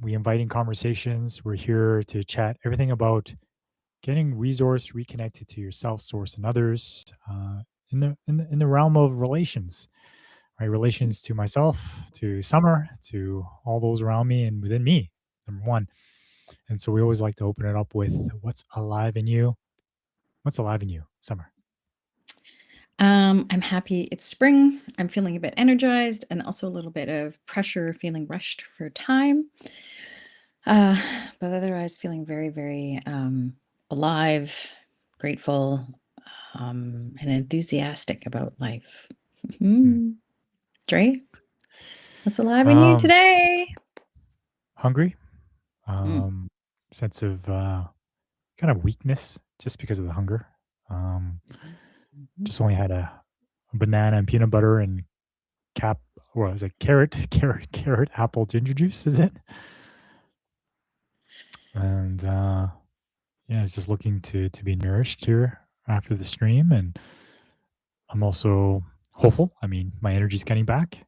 We invite in conversations. We're here to chat everything about getting resource reconnected to yourself, source, and others in the realm of relations, right? Relations to myself, to Summer, to all those around me, and within me. Number one. And so we always like to open it up with what's alive in you. What's alive in you, Summer? I'm happy it's spring. I'm feeling a bit energized and also a little bit of pressure, feeling rushed for time. Uh, but otherwise, feeling very, very alive, grateful, and enthusiastic about life. Hmm. Dre, what's alive in you Um, today? Hungry. Mm. Um, Sense of kind of weakness just because of the hunger. Um, Mhm. just only had a banana and peanut butter and cap. What was it? Carrot, carrot, apple, ginger juice. Is it? And yeah, I was just looking to be nourished here after the stream, and I'm also hopeful. I mean, my energy's getting back.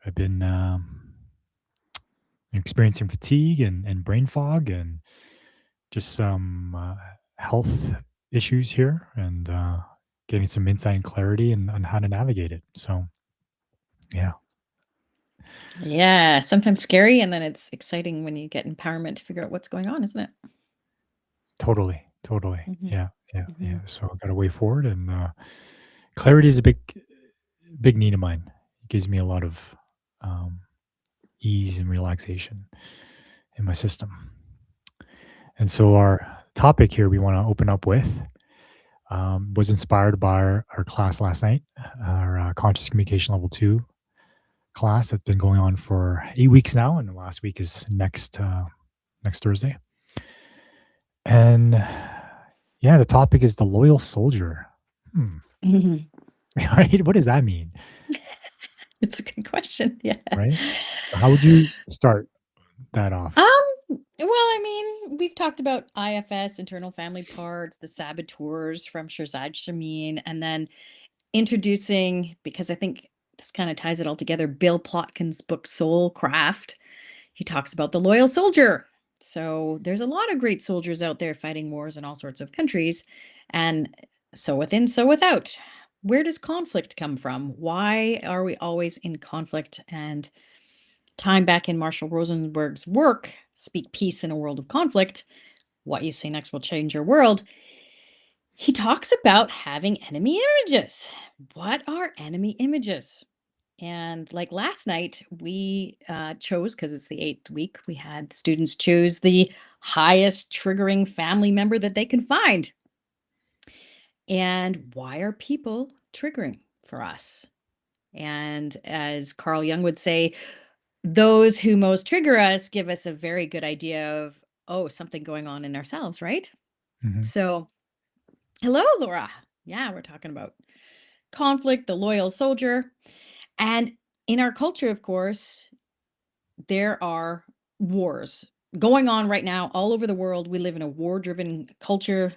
I've been experiencing fatigue and brain fog and just some health issues here, and getting some insight and clarity on how to navigate it. So yeah, Yeah, sometimes scary, and then it's exciting when you get empowerment to figure out what's going on, isn't it? totally, totally. Hmm. Yeah, yeah, yeah. Hmm. So I got a way forward, and clarity is a big need of mine. It gives me a lot of um, ease and relaxation in my system. And so our topic here we want to open up with was inspired by our class last night, our conscious communication level 2 class that's been going on for 8 weeks now, and the last week is next Thursday. And yeah, the topic is the loyal soldier. Hmm. Right? What does that mean? It's a good question. Yeah. Right? How would you start that Um, off? well, I mean, we've talked about IFS, internal family parts, the saboteurs from Shirzad Shamin, and then introducing, because I think this kind of ties it all together, Bill Plotkin's book Soul Craft. He talks about the loyal soldier. So there's a lot of great soldiers out there fighting wars in all sorts of countries. And so within, so without. Where does conflict come from? Why are we always in conflict? And time back in Marshall Rosenberg's work, Speak Peace in a World of Conflict, What You Say Next Will Change Your World, he talks about having enemy images. What are enemy images? And like last night, we chose, because it's the eighth week, we had students choose the highest triggering family member that they can find. And why are people triggering for us? And as Carl Jung would say, those who most trigger us give us a very good idea of, oh, something going on in ourselves, right? Mhm. So, hello, Laura. Yeah, we're talking about conflict, the loyal soldier. And in our culture, of course, there are wars going on right now all over the world. We live in a war driven culture.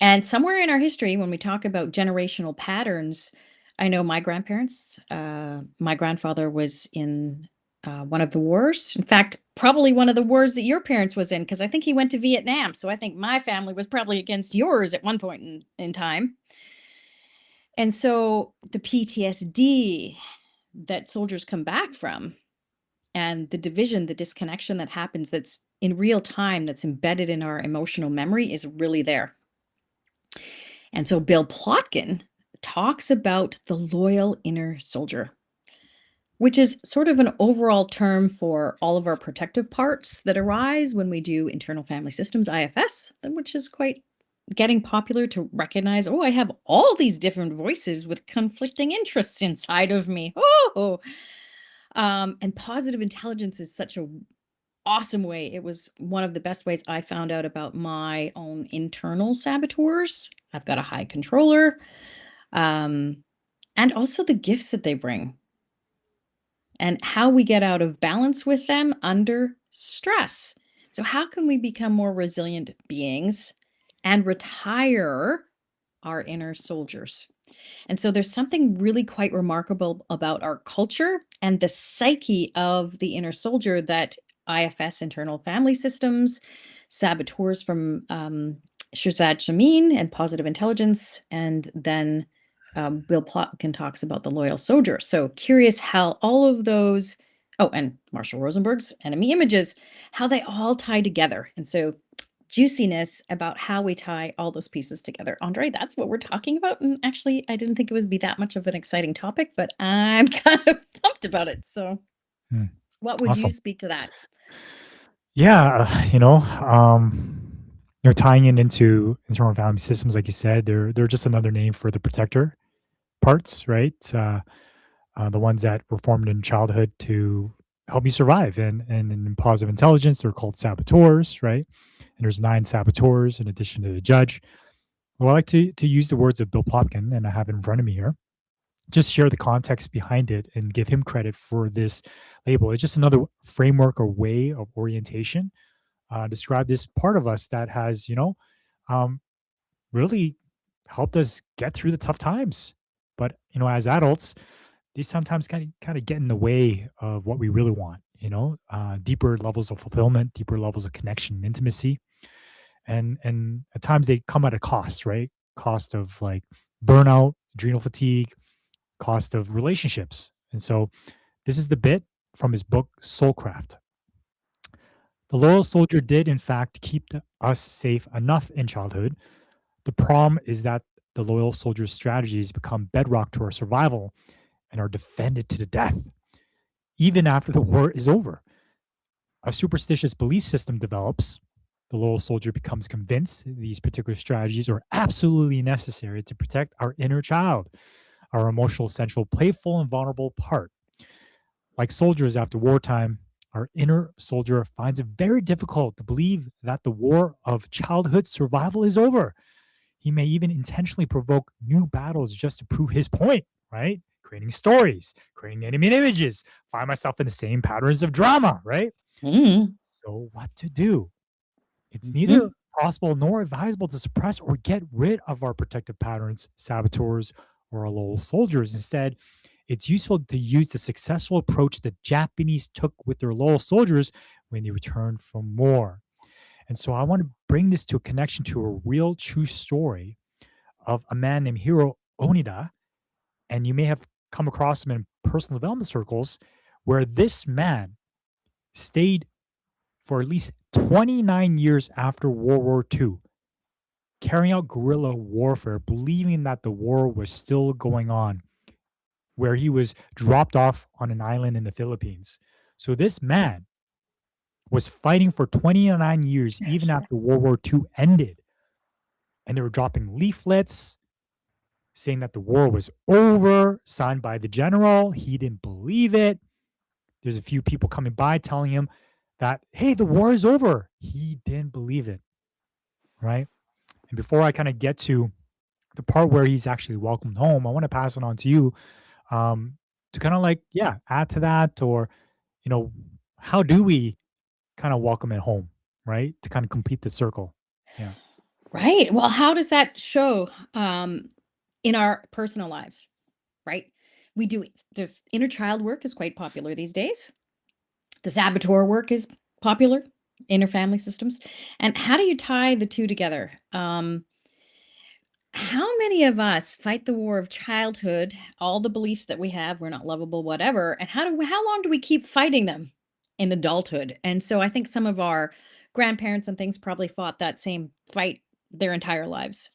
And somewhere in our history, when we talk about generational patterns, I know my grandparents, my grandfather was in one of the wars. In fact, probably one of the wars that your parents was in, because I think he went to Vietnam. So I think my family was probably against yours at one point in time. And so the PTSD that soldiers come back from and the division, the disconnection that happens that's in real time, that's embedded in our emotional memory is really there. And so Bill Plotkin talks about the loyal inner soldier, which is sort of an overall term for all of our protective parts that arise when we do internal family systems, IFS, which is quite getting popular to recognize, oh, I have all these different voices with conflicting interests inside of me. Oh, and positive intelligence is such a awesome way. It was one of the best ways I found out about my own internal saboteurs. I've got a high controller, um, and also the gifts that they bring and how we get out of balance with them under stress. So, how can we become more resilient beings and retire our inner soldiers? And so there's something really quite remarkable about our culture and the psyche of the inner soldier that IFS, internal family systems, saboteurs from Shirzad Shamin and positive intelligence, and then Bill Plotkin talks about the loyal soldier. So curious how all of those, oh, and Marshall Rosenberg's enemy images, how they all tie together. And so juiciness about how we tie all those pieces together. Andre, that's what we're talking about. And actually, I didn't think it would be that much of an exciting topic, but I'm kind of pumped about it. So, Hmm. what would you Awesome. speak to that? Yeah, tying it into internal family systems, like you said, they're just another name for the protector parts, right? The ones that were formed in childhood to help you survive, and in positive intelligence, they're called saboteurs, right? And there's 9 saboteurs in addition to the judge. Well, I like to use the words of Bill Plotkin, and I have it in front of me here. Just share the context behind it and give him credit for this label. It's just another framework or way of orientation. Describe this part of us that has, um, really helped us get through the tough times. But as adults, they sometimes kind of get in the way of what we really want. Deeper levels of fulfillment, deeper levels of connection, and intimacy, and at times they come at a cost, right? Cost of like burnout, adrenal fatigue, cost of relationships. And so this is the bit from his book Soulcraft. The loyal soldier did, in fact, keep us safe enough in childhood. The problem is that the loyal soldier's strategies become bedrock to our survival and are defended to the death, even after the war is over. A superstitious belief system develops. The loyal soldier becomes convinced these particular strategies are absolutely necessary to protect our inner child, our emotional, central, playful, and vulnerable part. Like soldiers after wartime, our inner soldier finds it very difficult to believe that the war of childhood survival is over. He may even intentionally provoke new battles just to prove his point, right? Creating stories, creating enemy images, find myself in the same patterns of drama, right? Mm. So, what to do? It's neither Mhm. possible nor advisable to suppress or get rid of our protective patterns, saboteurs, or our loyal soldiers. Instead, it's useful to use the successful approach the Japanese took with their loyal soldiers when they returned from war. And so I want to bring this to a connection to a real true story of a man named Hiro Onida. And you may have come across him in personal development circles where this man stayed for at least 29 years after World War II, carrying out guerrilla warfare, believing that the war was still going on, where he was dropped off on an island in the Philippines. So this man was fighting for 29 years, even after World War II ended. And they were dropping leaflets saying that the war was over, signed by the general. He didn't believe it. There's a few people coming by telling him that, hey, the war is over. He didn't believe it, right? And before I kind of get to the part where he's actually welcomed home, I want to pass it on to you, to kind of like, yeah, add to that, or, you know, how do we kind of welcome it home, right? To kind of complete the circle. Yeah. Right. Well, how does that show in our personal lives? Right. We do it. There's inner child work is quite popular these days. The saboteur work is popular, inner family systems. And how do you tie the two together? How many of us fight the war of childhood, all the beliefs that we have, we're not lovable, whatever, and how long do we keep fighting them in adulthood? And so I think some of our grandparents and things probably fought that same fight their entire lives.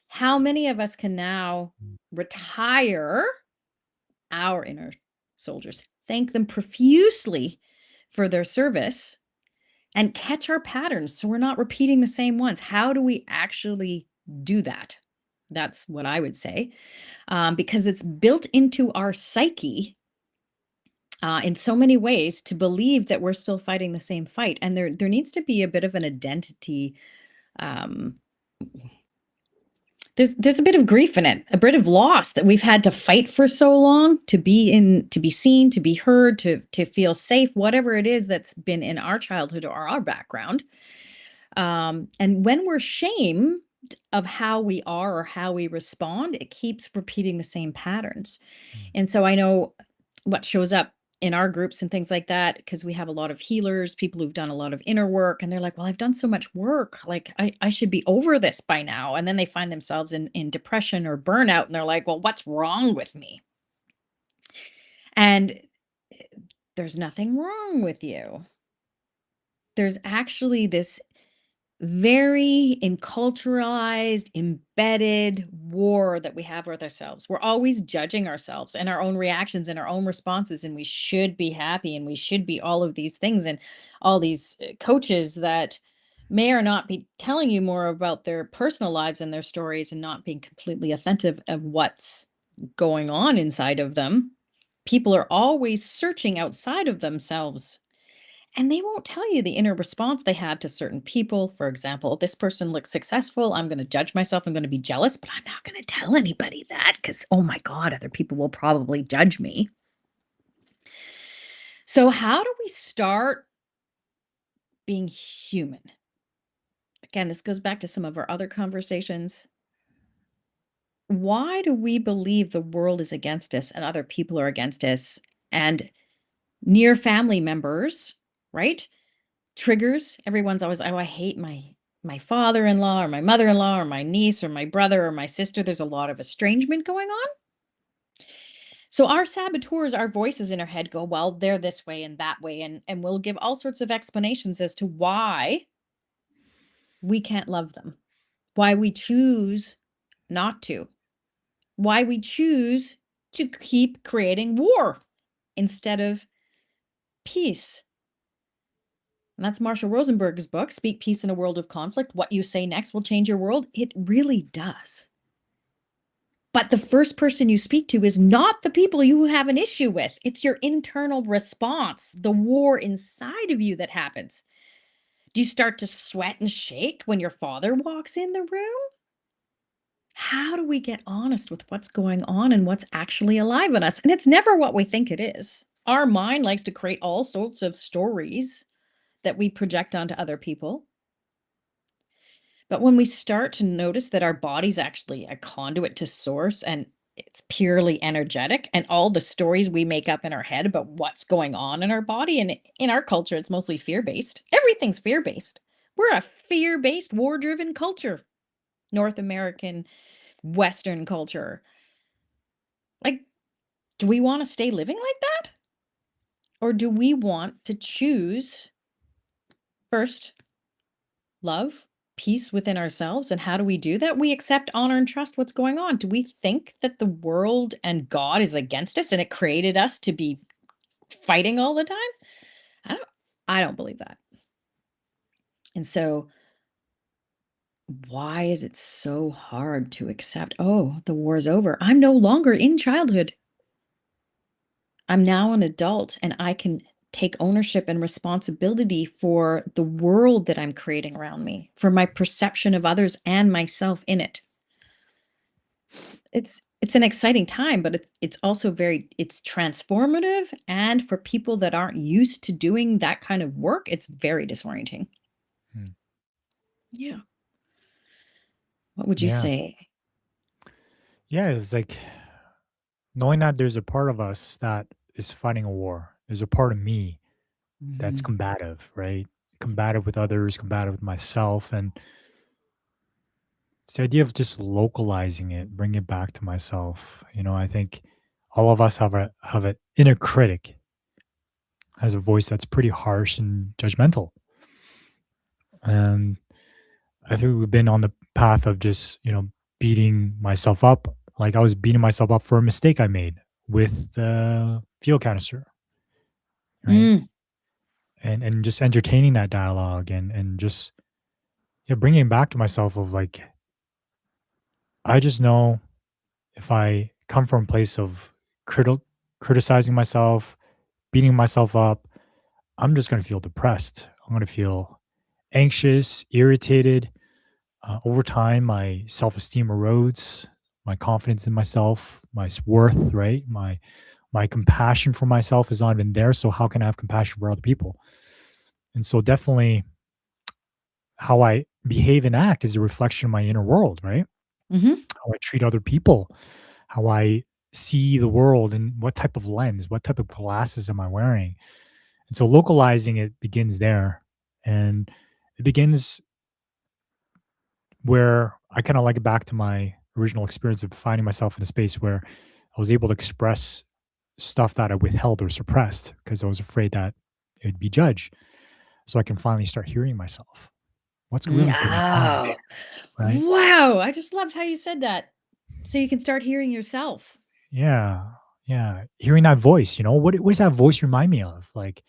How many of us can now retire our inner soldiers, thank them profusely for their service, and catch our patterns so we're not repeating the same ones? How do we actually do that? That's what I would say, because it's built into our psyche in so many ways to believe that we're still fighting the same fight, and there needs to be a bit of an identity. Um, there's a bit of grief in it, a bit of loss that we've had to fight for so long to be seen, to be heard, to feel safe, whatever it is that's been in our childhood or our background. And when we're shame of how we are or how we respond, it keeps repeating the same patterns. Mm. And so I know what shows up in our groups and things like that, because we have a lot of healers, people who've done a lot of inner work, and they're like, well, I've done so much work. Like I should be over this by now. And then they find themselves in depression or burnout, and they're like, well, what's wrong with me? And there's nothing wrong with you. There's actually this very enculturalized, embedded war that we have with ourselves. We're always judging ourselves and our own reactions and our own responses, and we should be happy and we should be all of these things. And all these coaches that may or not be telling you more about their personal lives and their stories and not being completely authentic of what's going on inside of them. People are always searching outside of themselves, and they won't tell you the inner response they have to certain people. For example, this person looks successful. I'm going to judge myself. I'm going to be jealous, but I'm not going to tell anybody that because, oh my God, other people will probably judge me. So, how do we start being human? Again, this goes back to some of our other conversations. Why do we believe the world is against us and other people are against us? And near family members, right? Triggers. Everyone's always, oh, I hate my father-in-law or my mother-in-law or my niece or my brother or my sister. There's a lot of estrangement going on. So our saboteurs, our voices in our head go, well, they're this way and that way, and we'll give all sorts of explanations as to why we can't love them, why we choose not to, why we choose to keep creating war instead of peace. And that's Marshall Rosenberg's book, Speak Peace in a World of Conflict. What you say next will change your world. It really does. But the first person you speak to is not the people you have an issue with. It's your internal response, the war inside of you that happens. Do you start to sweat and shake when your father walks in the room? How do we get honest with what's going on and what's actually alive in us? And it's never what we think it is. Our mind likes to create all sorts of stories that we project onto other people. But when we start to notice that our body's actually a conduit to source and it's purely energetic, and all the stories we make up in our head about what's going on in our body, and in our culture, it's mostly fear based. Everything's fear based. We're a fear based, war driven culture, North American, Western culture. Like, do we want to stay living like that? Or do we want to choose first love, peace within ourselves? And how do we do that? We accept, honor, and trust what's going on. Do we think that the world and God is against us and it created us to be fighting all the time? I don't believe that. And so why is it so hard to accept, oh, the war's over? I'm no longer in childhood. I'm now an adult and I can take ownership and responsibility for the world that I'm creating around me, for my perception of others and myself in it. It's an exciting time, but it's also it's transformative, and for people that aren't used to doing that kind of work, it's very disorienting. Hmm. Yeah. What would you Yeah. say? Yeah. It's like knowing that there's a part of us that is fighting a war. There's a part of me that's Mhm. combative, right? Combative with others, combative with myself. And it's the idea of just localizing it, bring it back to myself. I think all of us have an inner critic, has a voice that's pretty harsh and judgmental. And I think we've been on the path of just, beating myself up. Like I was beating myself up for a mistake I made with the fuel canister, right? Mm. And just entertaining that dialogue and just, yeah, bringing it back to myself of like, I just know if I come from a place of criticizing myself, beating myself up, I'm just going to feel depressed. I'm going to feel anxious, irritated. Over time, my self esteem erodes, my confidence in myself, my worth, right? My compassion for myself is not even there. So how can I have compassion for other people? And so definitely how I behave and act is a reflection of my inner world, right? Hmm. How I treat other people, how I see the world, and what type of lens, what type of glasses am I wearing? And so localizing it begins there. And it begins where I kind of like it back to my original experience of finding myself in a space where I was able to express stuff that I withheld or suppressed because I was afraid that it would be judged. So I can finally start hearing myself. What's really going on, Oh, right? wow. I just loved how you said that. So you can start hearing yourself. Yeah, yeah. Hearing that voice, what does that voice remind me of? Like,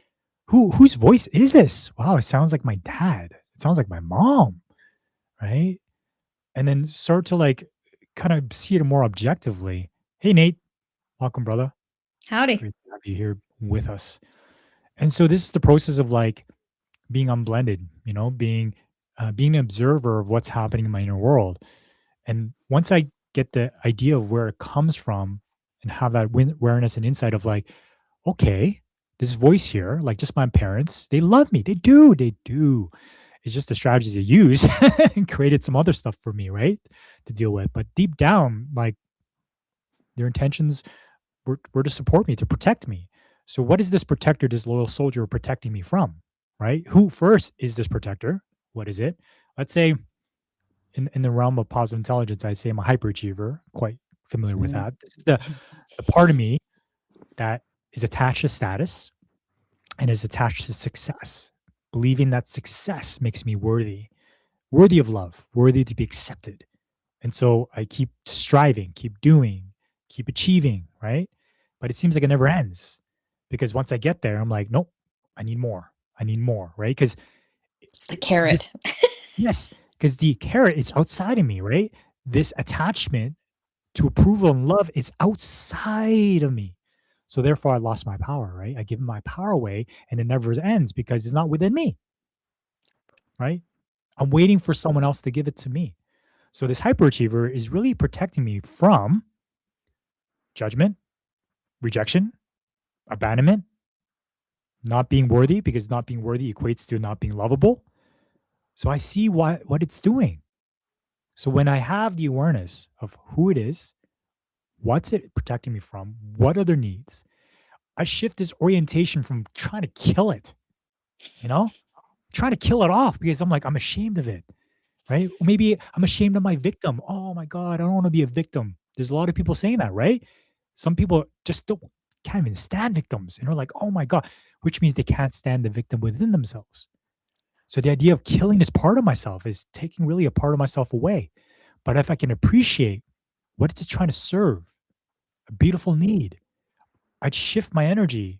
whose voice is this? Wow, it sounds like my dad. It sounds like my mom, right? And then start to like kind of see it more objectively. Hey, Nate, welcome, brother. Howdy. Great to have you here with us. And so this is the process of like being unblended, being an observer of what's happening in my inner world. And once I get the idea of where it comes from and have that awareness and insight of like, okay, this voice here, like just my parents, they love me. They do. It's just the strategies they use and created some other stuff for me, right? To deal with. But deep down, like their intentions were to support me, to protect me. So what is this protector, this loyal soldier protecting me from? Right? Who first is this protector? What is it? Let's say in the realm of positive intelligence, I'd say I'm a hyperachiever, quite familiar with Mm. that. This is the part of me that is attached to status and is attached to success, believing that success makes me worthy of love, worthy to be accepted. And so I keep striving, keep doing, keep achieving, right? But it seems like it never ends because once I get there, I'm like, nope, I need more. I need more, right? Because It's the this, carrot. yes, because the carrot is outside of me, right? This attachment to approval and love is outside of me. So therefore, I lost my power, right? I give my power away and it never ends because it's not within me, right? I'm waiting for someone else to give it to me. So this hyperachiever is really protecting me from judgment, rejection, abandonment, not being worthy because not being worthy equates to not being lovable. So I see what it's doing. So when I have the awareness of who it is, what's it protecting me from, what are their needs, I shift this orientation from trying to kill it, you know, trying to kill it off because I'm like, I'm ashamed of it, right? Or maybe I'm ashamed of my victim. Oh my God, I don't want to be a victim. There's a lot of people saying that, right? Some people just can't even stand victims and are like, oh my God, which means they can't stand the victim within themselves. So the idea of killing this part of myself is taking really a part of myself away. But if I can appreciate what it's trying to serve, a beautiful need, I'd shift my energy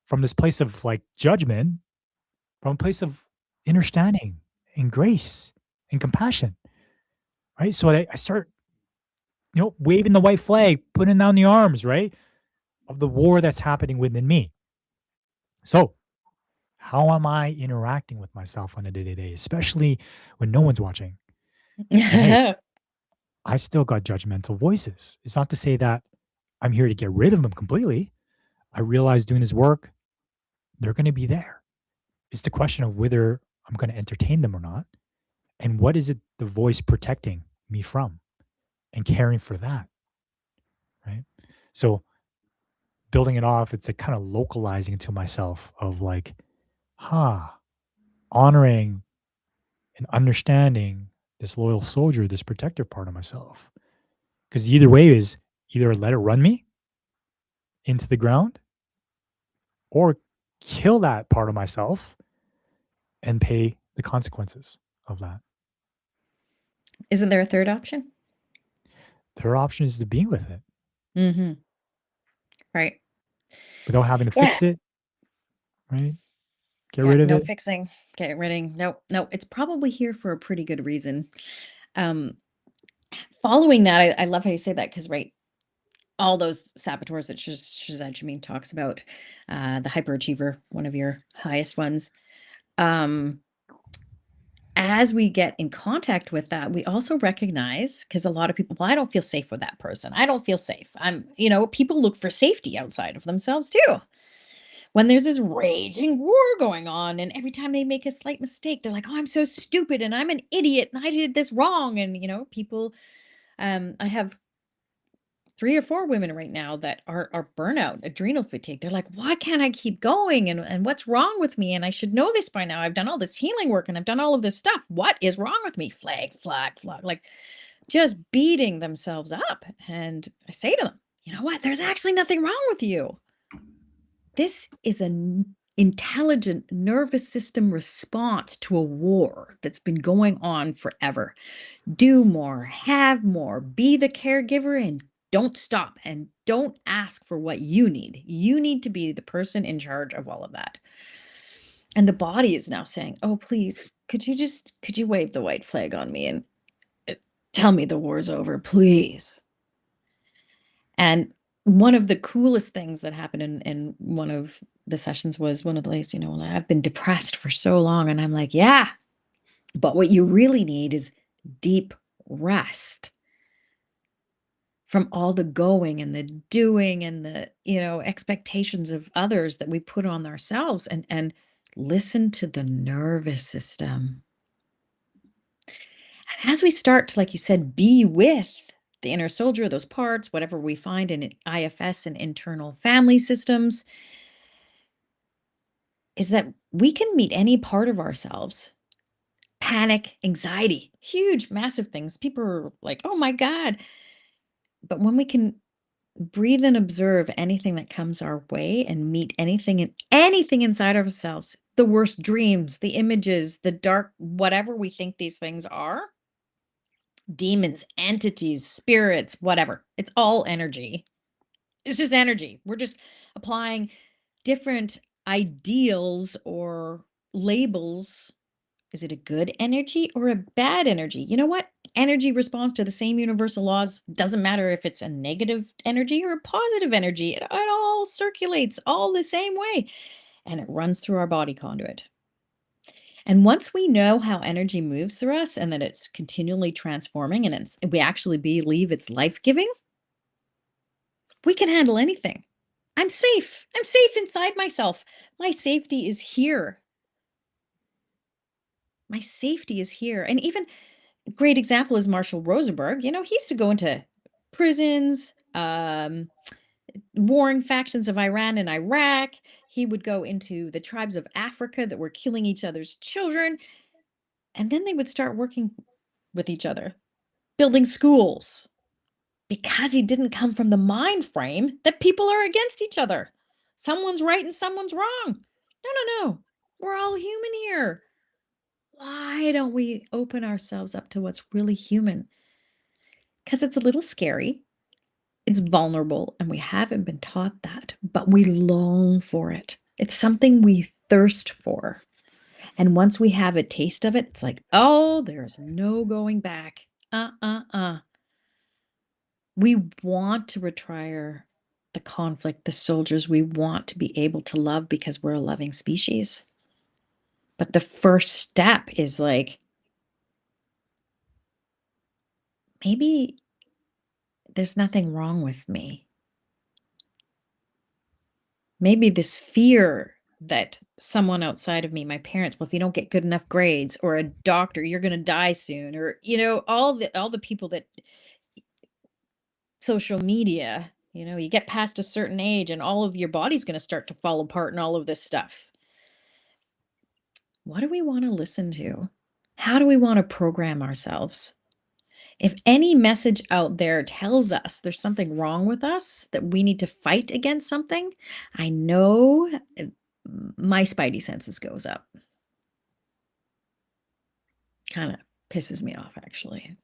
from this place of like judgment, from a place of understanding and grace and compassion, right? So I start, waving the white flag, putting down the arms, right, of the war that's happening within me. So how am I interacting with myself on a day to day, especially when no one's watching? And hey, I still got judgmental voices. It's not to say that I'm here to get rid of them completely. I realize doing this work, they're going to be there. It's the question of whether I'm going to entertain them or not. And what is it the voice protecting me from and caring for that, right? So building it off, it's like kind of localizing it to myself of like, honoring and understanding this loyal soldier, this protector part of myself. Because either way is either let it run me into the ground or kill that part of myself and pay the consequences of that. Isn't there a third option? Their option is to be with it Hmm. Right. without having to Yeah. fix it, right? Get Yeah. rid of No it. fixing. Get ridding. No, no. It's probably here for a pretty good reason. Um, Following that, I love how you say that because, right, all those saboteurs that Shazad Shamin talks about, the hyperachiever, one of your highest ones. Um, as we get in contact with that, we also recognize because a lot of people, well, I don't feel safe with that person. I don't feel safe. People look for safety outside of themselves too. When there's this raging war going on, and every time they make a slight mistake, they're like, "Oh, I'm so stupid, and I'm an idiot, and I did this wrong." And people, I have 3 or 4 women right now that are burnout, adrenal fatigue. They're like, "Why can't I keep going? And what's wrong with me? And I should know this by now. I've done all this healing work and I've done all of this stuff. What is wrong with me?" Flag, flag, flag. Like just beating themselves up. And I say to them, "You know what? There's actually nothing wrong with you. This is an intelligent nervous system response to a war that's been going on forever. Do more, have more, be the caregiver, and don't stop and don't ask for what you need. You need to be the person in charge of all of that." And the body is now saying, "Oh, please, could you wave the white flag on me and uh, tell me the war's over, please?" And one of the coolest things that happened in one of the sessions was one of the ladies, "Well, I've been depressed for so long." And I'm like, "Yeah, but what you really need is deep rest from all the going and the doing and the expectations of others that we put on ourselves, and listen to the nervous system." And as we start to, like you said, be with the inner soldier, those parts, whatever we find in IFS and internal family systems, is that we can meet any part of ourselves. Panic, anxiety, huge, massive things. People are like, "Oh my God." But when we can breathe and observe anything that comes our way and meet anything inside of ourselves, the worst dreams, the images, the dark, whatever we think these things are, demons, entities, spirits, whatever. It's all energy. It's just energy. We're just applying different ideals or labels. Is it a good energy or a bad energy? You know what? Energy responds to the same universal laws. Doesn't matter if it's a negative energy or a positive energy. It all circulates all the same way, and it runs through our body conduit. And once we know how energy moves through us and that it's continually transforming and we actually believe it's life giving, we can handle anything. I'm safe. I'm safe inside myself. My safety is here. My safety is here. And even a great example is Marshall Rosenberg. He used to go into prisons, warring factions of Iran and Iraq. He would go into the tribes of Africa that were killing each other's children. And then they would start working with each other, building schools, because he didn't come from the mind frame that people are against each other. Someone's right and someone's wrong. No, no, no. We're all human here. Why don't we open ourselves up to what's really human? Because it's a little scary, it's vulnerable, and we haven't been taught that, but we long for it. It's something we thirst for. And once we have a taste of it, it's like, oh, there's no going back. We want to retire the conflict, the soldiers. We want to be able to love because we're a loving species. But the first step is like, maybe there's nothing wrong with me. Maybe this fear that someone outside of me, my parents, well, if you don't get good enough grades, or a doctor, you're going to die soon, or all the people that social media, you get past a certain age and all of your body's going to start to fall apart and all of this stuff. What do we want to listen to? How do we want to program ourselves? If any message out there tells us there's something wrong with us, that we need to fight against something, I know my spidey senses goes up. Kind of pisses me off, actually.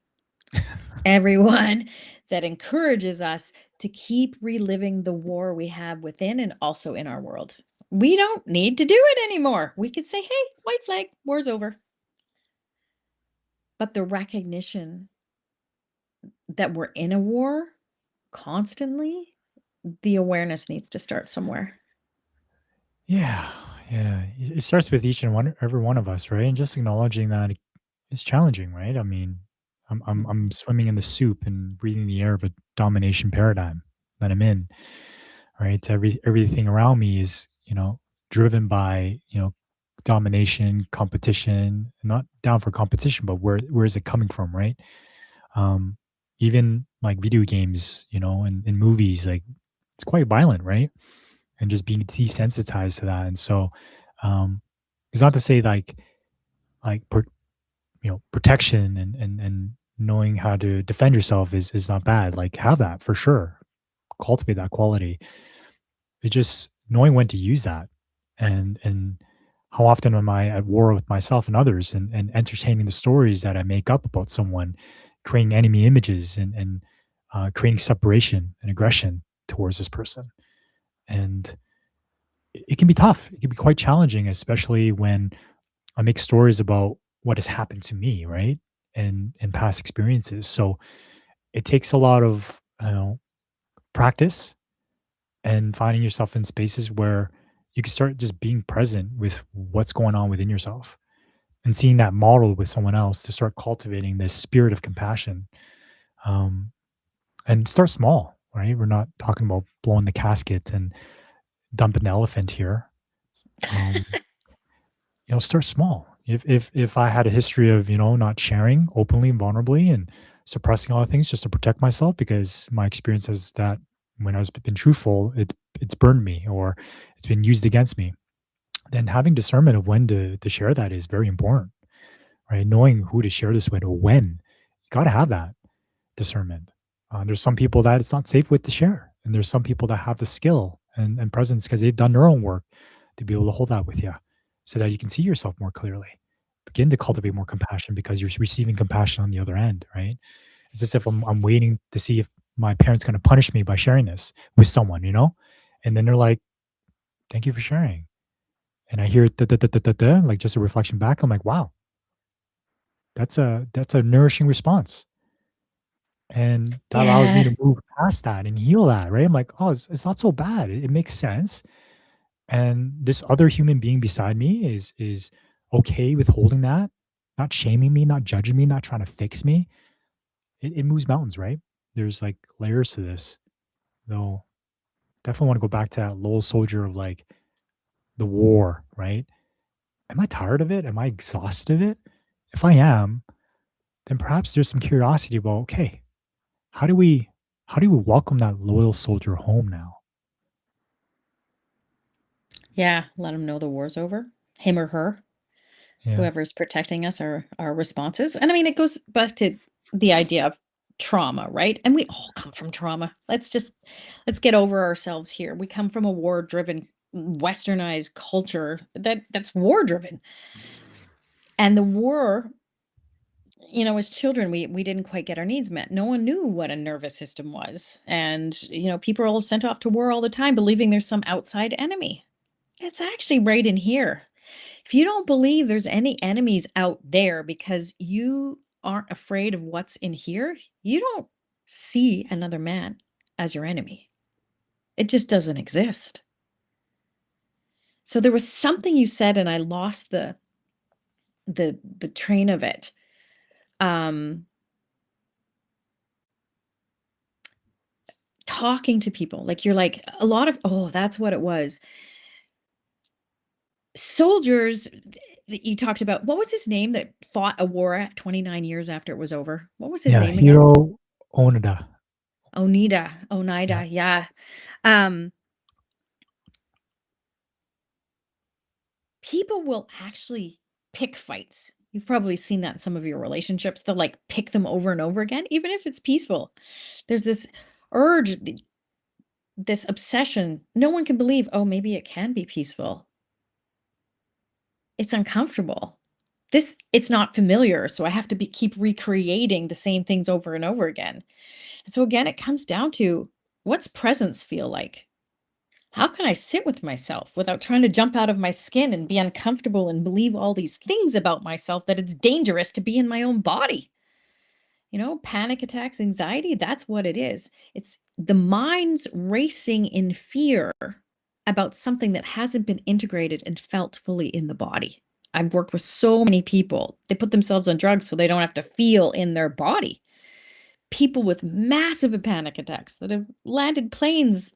Everyone that encourages us to keep reliving the war we have within and also in our world. We don't need to do it anymore. We could say, hey, white flag, war's over. But the recognition that we're in a war constantly, the awareness needs to start somewhere. Yeah, yeah. It starts with each and every one of us, right? And just acknowledging that it's challenging, right? I mean, I'm swimming in the soup and breathing the air of a domination paradigm that I'm in, right? Everything around me is you know, driven by, domination, competition, not down for competition, but where is it coming from, right? Um, Even like video games, and movies, like it's quite violent, right? And just being desensitized to that. And so, um, it's not to say like protection and knowing how to defend yourself is not bad. Like have that for sure, cultivate that quality. It's just knowing when to use that, and how often am I at war with myself and others, and entertaining the stories that I make up about someone, creating enemy images, and creating separation and aggression towards this person. And it can be tough. It can be quite challenging, especially when I make stories about what has happened to me, right? And past experiences. So it takes a lot of practice and finding yourself in spaces where you can start just being present with what's going on within yourself and seeing that model with someone else to start cultivating this spirit of compassion. Um, and start small, right? We're not talking about blowing the casket and dumping the elephant here. Um, start small. If I had a history of not sharing openly and vulnerably and suppressing all the things just to protect myself, because my experience is that when I was been truthful, it's burned me or it's been used against me. Then having discernment of when to share that is very important, right? Knowing who to share this with or when, you got to have that discernment. There's some people that it's not safe with to share, and there's some people that have the skill and presence because they've done their own work to be able to hold that with you, so that you can see yourself more clearly. Begin to cultivate more compassion because you're receiving compassion on the other end, right? It's as if I'm waiting to see if my parents going to punish me by sharing this with someone, and then they're like, "Thank you for sharing," and I hear da, da, da, da, da, da, like just a reflection back. I'm like, "Wow, that's a nourishing response." And that allows me Yeah. to move past that and heal that, right? I'm like, "Oh, it's not so bad. It makes sense." And this other human being beside me is okay with holding that, not shaming me, not judging me, not trying to fix me. It moves mountains, right? There's like layers to this. Though definitely want to go back to that Lowell soldier of like the war, right? Am I tired of it? Am I exhausted of it? If I am, then perhaps there's some curiosity about, okay, how do we how do we welcome that loyal soldier home now? Yeah, let them know the war's over. Him or her, Yeah. whoever's protecting us, are our responses. And I mean, it goes back to the idea of trauma, right? And we all come from trauma. Let's get over ourselves here. We come from a war-driven, westernized culture that's war-driven. And the war, as children, we didn't quite get our needs met. No one knew what a nervous system was. And, people are all sent off to war all the time, believing there's some outside enemy. It's actually right in here. If you don't believe there's any enemies out there because you aren't afraid of what's in here, you don't see another man as your enemy. It just doesn't exist. So there was something you said and I lost the train of it. Um Talking to people, like you're like a lot of, oh, that's what it was. Soldiers that you talked about, what was his name that fought a war at 29 years after it was over? What was his Yeah, name again? Hiro Onada. Yeah. Oneida, yeah. Um, People will actually pick fights. You've probably seen that in some of your relationships. They'll like pick them over and over again, even if it's peaceful. There's this urge, this obsession. No one can believe, oh, maybe it can be peaceful. It's uncomfortable. It's not familiar, so I have to keep recreating the same things over and over again. And so again, it comes down to, what's presence feel like? How can I sit with myself without trying to jump out of my skin and be uncomfortable and believe all these things about myself that it's dangerous to be in my own body? Panic attacks, anxiety, that's what it is. It's the mind's racing in fear about something that hasn't been integrated and felt fully in the body. I've worked with so many people. They put themselves on drugs so they don't have to feel in their body. People with massive panic attacks that have landed planes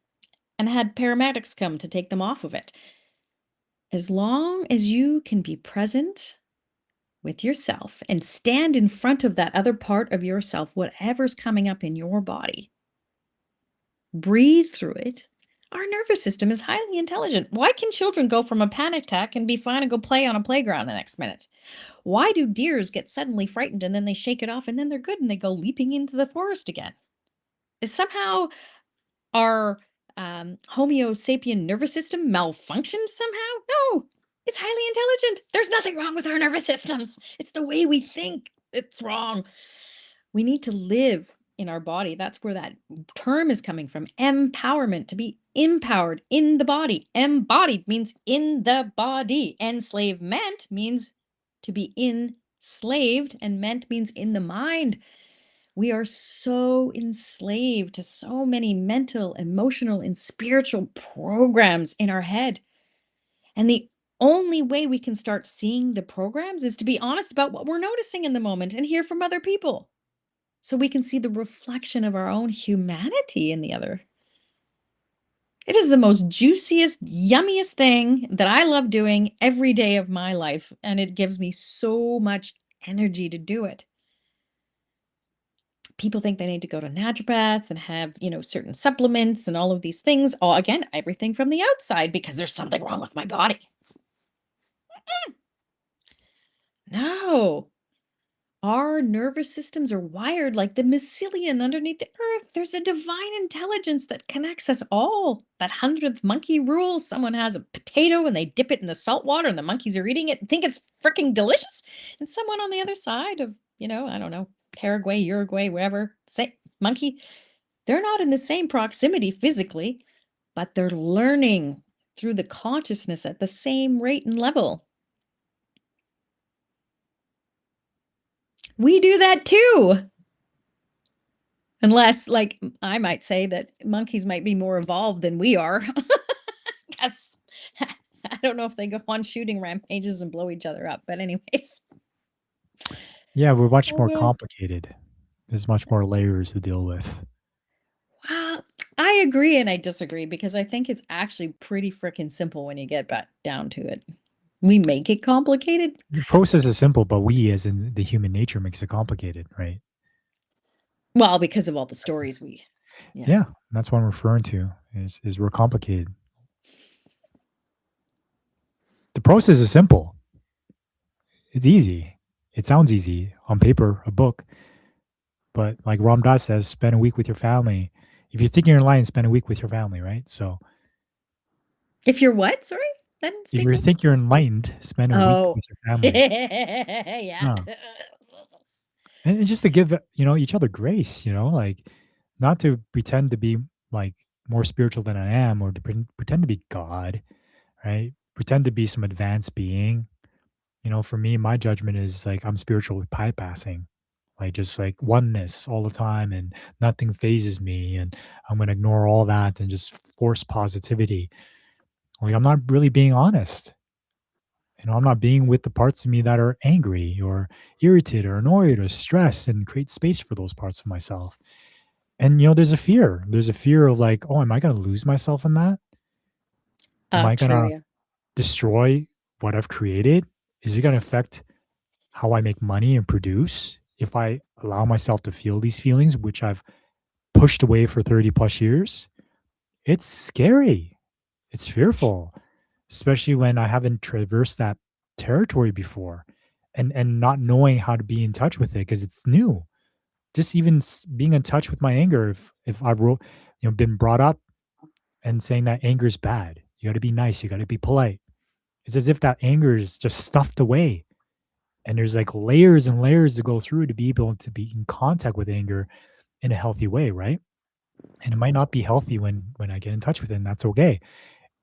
and had paramedics come to take them off of it. As long as you can be present with yourself and stand in front of that other part of yourself, whatever's coming up in your body, breathe through it. Our nervous system is highly intelligent. Why can children go from a panic attack and be fine and go play on a playground the next minute? Why do deers get suddenly frightened and then they shake it off and then they're good and they go leaping into the forest again? Is somehow our Homo sapien nervous system malfunctioned somehow? No, it's highly intelligent. There's nothing wrong with our nervous systems. It's the way we think it's wrong. We need to live in our body. That's where that term is coming from. Empowerment, to be empowered in the body. Embodied means in the body. Enslavement means to be enslaved, and meant means in the mind. We are so enslaved to so many mental, emotional, and spiritual programs in our head. And the only way we can start seeing the programs is to be honest about what we're noticing in the moment and hear from other people so we can see the reflection of our own humanity in the other. It is the most juiciest, yummiest thing that I love doing every day of my life. And it gives me so much energy to do it. People think they need to go to naturopaths and have, certain supplements and all of these things. All again, everything from the outside because there's something wrong with my body. No. Our nervous systems are wired like the mycelium underneath the earth. There's a divine intelligence that connects us all. That 100th monkey rule, someone has a potato and they dip it in the salt water and the monkeys are eating it and think it's freaking delicious. And someone on the other side of, I don't know, Paraguay, Uruguay, wherever, say monkey, they're not in the same proximity physically, but they're learning through the consciousness at the same rate and level. We do that too. Unless, like, I might say that monkeys might be more evolved than we are. Yes. I don't know if they go on shooting rampages and blow each other up, but anyways. Yeah, we're much Those more are- complicated. There's much more layers to deal with. Well, I agree and I disagree because I think it's actually pretty freaking simple when you get back down to it. We make it complicated. The process is simple, but we, as in the human nature, makes it complicated, right? Well, because of all the stories Yeah, that's what I'm referring to. Is we're complicated. The process is simple. It's easy. It sounds easy on paper, a book, but like Ram Dass says, spend a week with your family. If you think you're enlightened, spend a week with your family, right? So If you're what? Sorry? Then if speak you up. think you're enlightened, spend a week Oh. with your family. Yeah. Huh. And just to give each other grace, like not to pretend to be like more spiritual than I am, or to pretend to be God, right? Pretend to be some advanced being. For me, my judgment is like I'm spiritually bypassing, like just like oneness all the time, and nothing phases me, and I'm gonna ignore all that and just force positivity. Like I'm not really being honest. I'm not being with the parts of me that are angry or irritated or annoyed or stressed, and create space for those parts of myself. And there's a fear. There's a fear of like, oh, am I gonna lose myself in that? Am I True, gonna yeah. destroy what I've created? Is it gonna affect how I make money and produce if I allow myself to feel these feelings, which I've pushed away for 30 plus years? It's scary. It's fearful, especially when I haven't traversed that territory before, and not knowing how to be in touch with it because it's new. Just even being in touch with my anger, if I've been brought up and saying that anger is bad, you got to be nice, you got to be polite. It's as if that anger is just stuffed away, and there's like layers and layers to go through to be able to be in contact with anger in a healthy way, right? And it might not be healthy when I get in touch with it, and that's okay.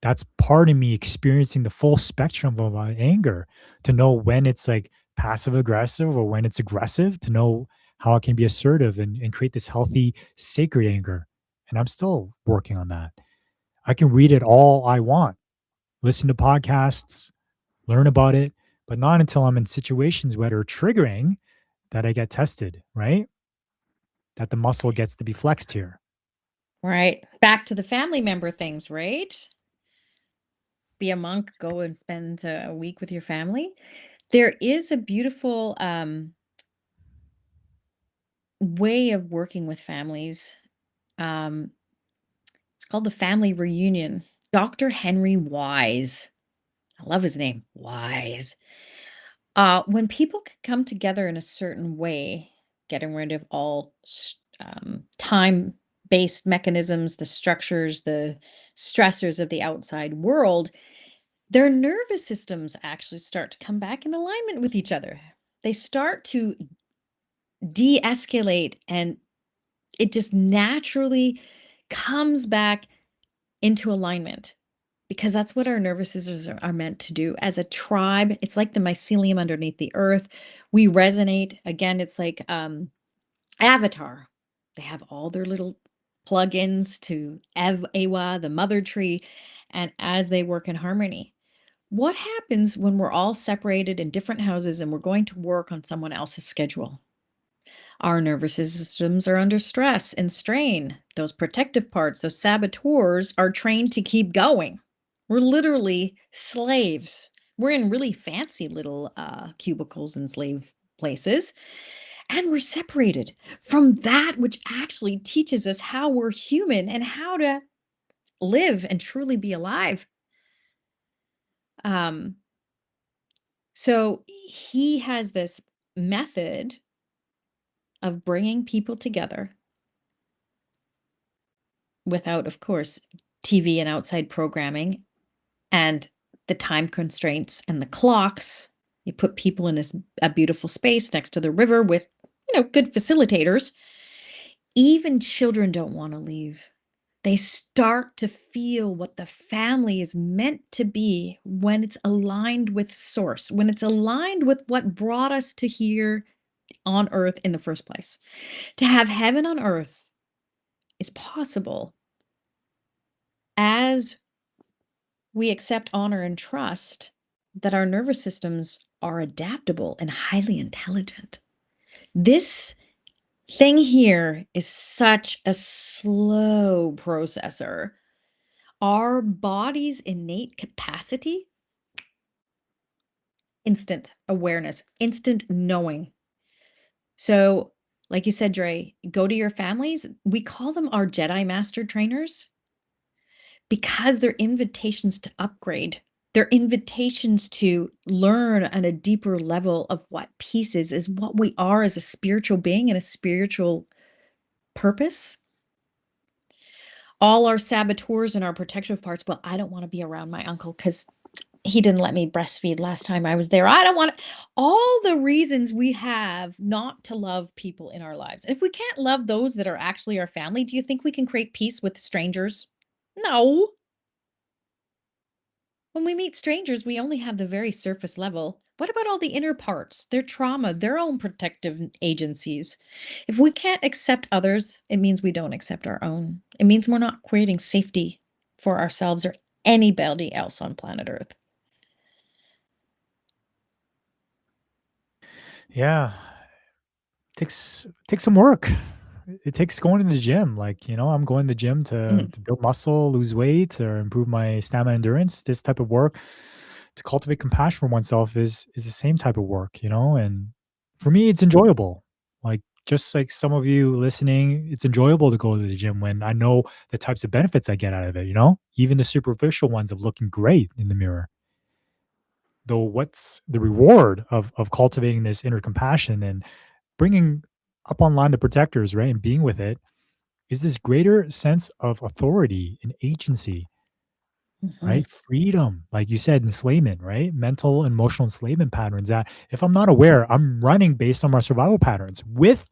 That's part of me experiencing the full spectrum of my anger, to know when it's like passive aggressive or when it's aggressive, to know how I can be assertive and create this healthy, sacred anger. And I'm still working on that. I can read it all I want, listen to podcasts, learn about it, but not until I'm in situations where are triggering, that I get tested, right? That the muscle gets to be flexed here. Right. Back to the family member things, right? be a monk, go and spend a week with your family. There is a beautiful way of working with families. Um, it's called the family reunion. Dr. Henry Wise. I love his name, Wise. When people can come together in a certain way, getting rid of all time-based mechanisms, the structures, the stressors of the outside world, their nervous systems actually start to come back in alignment with each other. They start to de-escalate, and it just naturally comes back into alignment, because that's what our nervous systems are meant to do. As a tribe, it's like the mycelium underneath the earth. We resonate. Again, it's like Avatar. They have all their little plugins to Ewa, the mother tree, and as they work in harmony. What happens when we're all separated in different houses and we're going to work on someone else's schedule? Our nervous systems are under stress and strain. Those protective parts, those saboteurs, are trained to keep going. We're literally slaves. We're in really fancy little cubicles and slave places, and we're separated from that which actually teaches us how we're human and how to live and truly be alive. Um, so he has this method of bringing people together without, of course, TV and outside programming and the time constraints and the clocks. You put people in this a beautiful space next to the river with, good facilitators. Even children don't want to leave. They start to feel what the family is meant to be when it's aligned with source, when it's aligned with what brought us to here on earth in the first place. To have heaven on earth is possible as we accept, honor, and trust that our nervous systems are adaptable and highly intelligent. This thing here is such a slow processor. Our body's innate capacity, instant awareness, instant knowing. So, like you said, Dre, go to your families. We call them our Jedi Master trainers because they're invitations to upgrade. They're invitations to learn on a deeper level of what peace is what we are as a spiritual being and a spiritual purpose. All our saboteurs and our protective parts. Well, I don't want to be around my uncle because he didn't let me breastfeed last time I was there. I don't want to. All the reasons we have not to love people in our lives. If we can't love those that are actually our family, do you think we can create peace with strangers? No. When we meet strangers, we only have the very surface level. What about all the inner parts, their trauma, their own protective agencies? If we can't accept others, it means we don't accept our own. It means we're not creating safety for ourselves or anybody else on planet Earth. Yeah, takes some work. It takes going to the gym. Like, I'm going to the gym Mhm. to build muscle, lose weight, or improve my stamina endurance. This type of work to cultivate compassion for oneself is the same type of work, and for me it's enjoyable. Like, just like some of you listening, it's enjoyable to go to the gym when I know the types of benefits I get out of it, even the superficial ones of looking great in the mirror. Though what's the reward of cultivating this inner compassion and bringing up online the protectors, right, and being with it, is this greater sense of authority and agency, Mhm. right? Freedom, like you said, enslavement, right? Mental and emotional enslavement patterns that if I'm not aware, I'm running based on my survival patterns with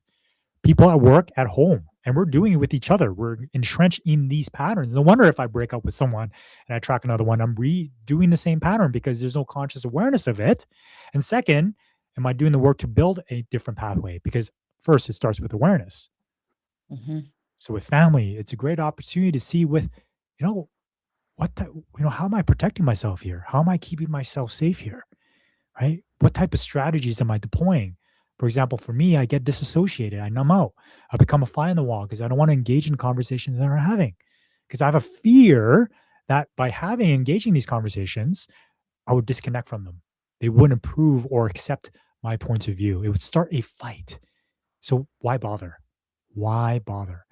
people at work, at home, and we're doing it with each other. We're entrenched in these patterns. No wonder if I break up with someone and I track another one, I'm redoing the same pattern because there's no conscious awareness of it. And second, am I doing the work to build a different pathway? Because first, it starts with awareness. Mhm. So with family, it's a great opportunity to see with, you know, how am I protecting myself here? How am I keeping myself safe here? Right? What type of strategies am I deploying? For example, for me, I get disassociated. I numb out. I become a fly on the wall because I don't want to engage in conversations that we're having because I have a fear that by engaging these conversations, I would disconnect from them. They wouldn't approve or accept my point of view. It would start a fight. So why bother? Why bother?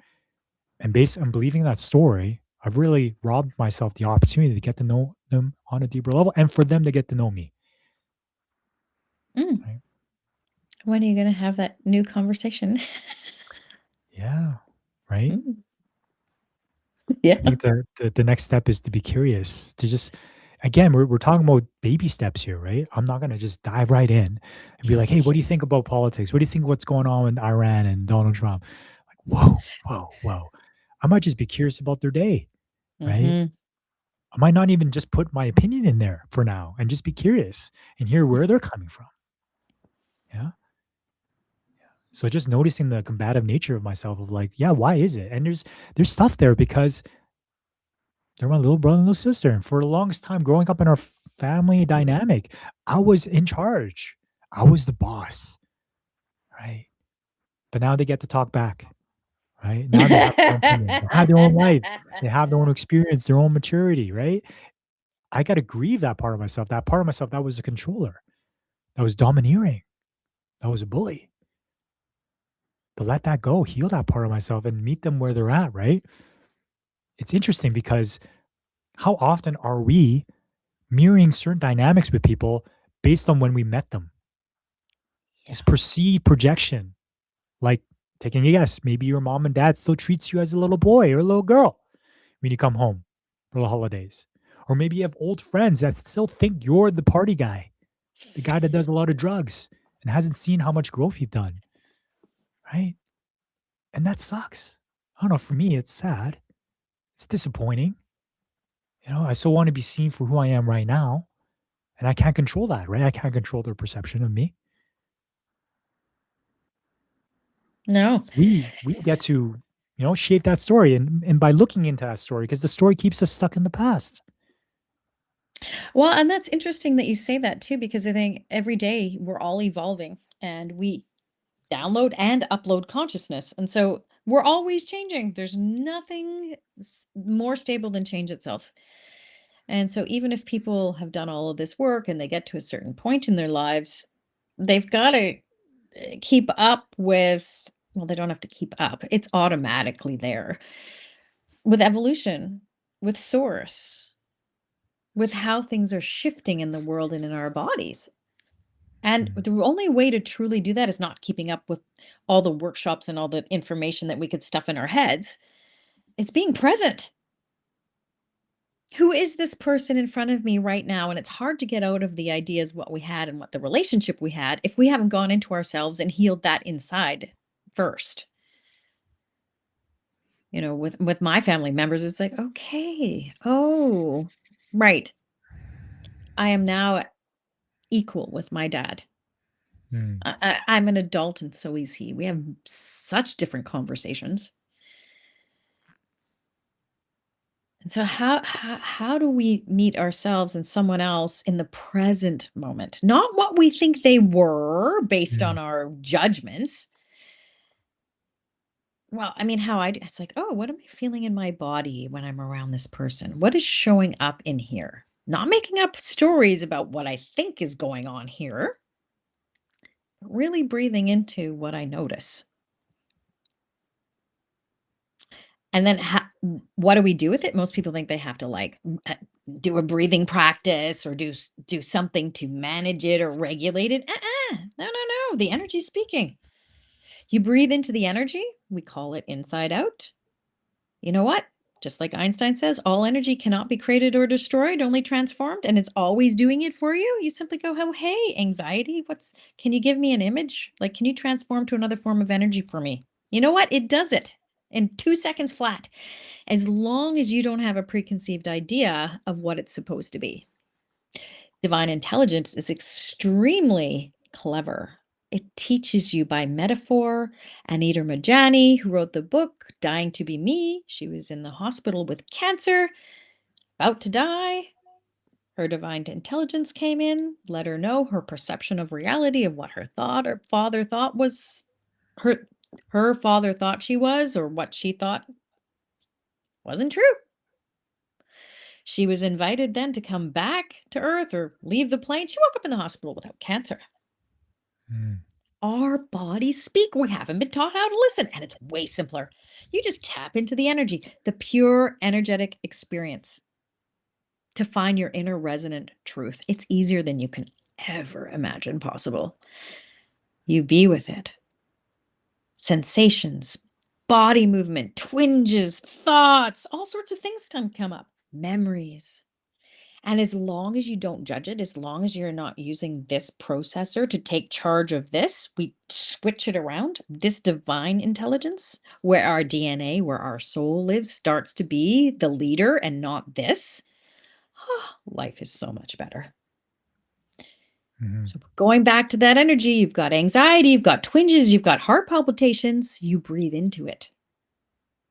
And based on believing that story, I've really robbed myself the opportunity to get to know them on a deeper level and for them to get to know me. Mm. Right? When are you going to have that new conversation? Yeah. Right. Mm. Yeah. I think the next step is to be curious, to just again, we're talking about baby steps here, right? I'm not gonna just dive right in and be like, "Hey, what do you think about politics? What do you think what's going on in Iran and Donald Trump?" Like, whoa, whoa, whoa. I might just be curious about their day, right? Mhm. I might not even just put my opinion in there for now and just be curious and hear where they're coming from. Yeah. So just noticing the combative nature of myself of like, yeah, why is it? And there's stuff there because they're my little brother and little sister. And for the longest time growing up in our family dynamic, I was in charge. I was the boss, right? But now they get to talk back, right? Now they have their own opinion. They have their own life. They have their own experience, their own maturity, right? I got to grieve that part of myself. That part of myself that was a controller, that was domineering, that was a bully. But let that go, heal that part of myself and meet them where they're at, right? It's interesting because how often are we mirroring certain dynamics with people based on when we met them? Yeah. This perceived projection, like taking a guess, maybe your mom and dad still treats you as a little boy or a little girl when you come home for the holidays. Or maybe you have old friends that still think you're the party guy, the guy that does a lot of drugs and hasn't seen how much growth you've done, right? And that sucks. I don't know. For me, it's sad. It's disappointing. I still want to be seen for who I am right now. And I can't control that, right? I can't control their perception of me. No. So we get to, shape that story and by looking into that story, because the story keeps us stuck in the past. Well, and that's interesting that you say that too, because I think every day we're all evolving and we download and upload consciousness. And so we're always changing. There's nothing more stable than change itself. And so even if people have done all of this work and they get to a certain point in their lives, they've got to keep up with, well, they don't have to keep up. It's automatically there with evolution, with source, with how things are shifting in the world and in our bodies. And Mm, the only way to truly do that is not keeping up with all the workshops and all the information that we could stuff in our heads. It's being present. Who is this person in front of me right now? And it's hard to get out of the ideas what we had and what the relationship we had if we haven't gone into ourselves and healed that inside first. With my family members, it's like, okay, oh, right. I am now equal with my dad. mm, I'm an adult and so is he. We have such different conversations. And so how do we meet ourselves and someone else in the present moment? Not what we think they were based mm. on our judgments. Well, I mean, how it's like, oh, what am I feeling in my body when I'm around this person? What is showing up in here? Not making up stories about what I think is going on here, but really breathing into what I notice. And then what do we do with it? Most people think they have to do a breathing practice or do something to manage it or regulate it. No, no, no. The energy's speaking. You breathe into the energy. We call it inside out. You know what? Just like Einstein says, all energy cannot be created or destroyed, only transformed, and it's always doing it for you. You simply go, "Oh, hey, anxiety, can you give me an image? Like, can you transform to another form of energy for me?" You know what? It does it in 2 seconds flat, as long as you don't have a preconceived idea of what it's supposed to be. Divine intelligence is extremely clever. It teaches you by metaphor. Anita Majani, who wrote the book Dying to Be Me, she was in the hospital with cancer, about to die. Her divine intelligence came in, let her know her perception of reality, of what her father thought was her her father thought she was, or what she thought wasn't true. She was invited then to come back to Earth or leave the plane. She woke up in the hospital without cancer. Mm. Our bodies speak. We haven't been taught how to listen, and it's way simpler. You just tap into the energy, the pure energetic experience to find your inner resonant truth. It's easier than you can ever imagine possible. You be with it. Sensations, body movement, twinges, thoughts, all sorts of things come up, memories. And as long as you don't judge it, as long as you're not using this processor to take charge of this, we switch it around. This divine intelligence, where our DNA, where our soul lives, starts to be the leader and not this. Life is so much better. Mhm. So going back to that energy, you've got anxiety, you've got twinges, you've got heart palpitations, you breathe into it.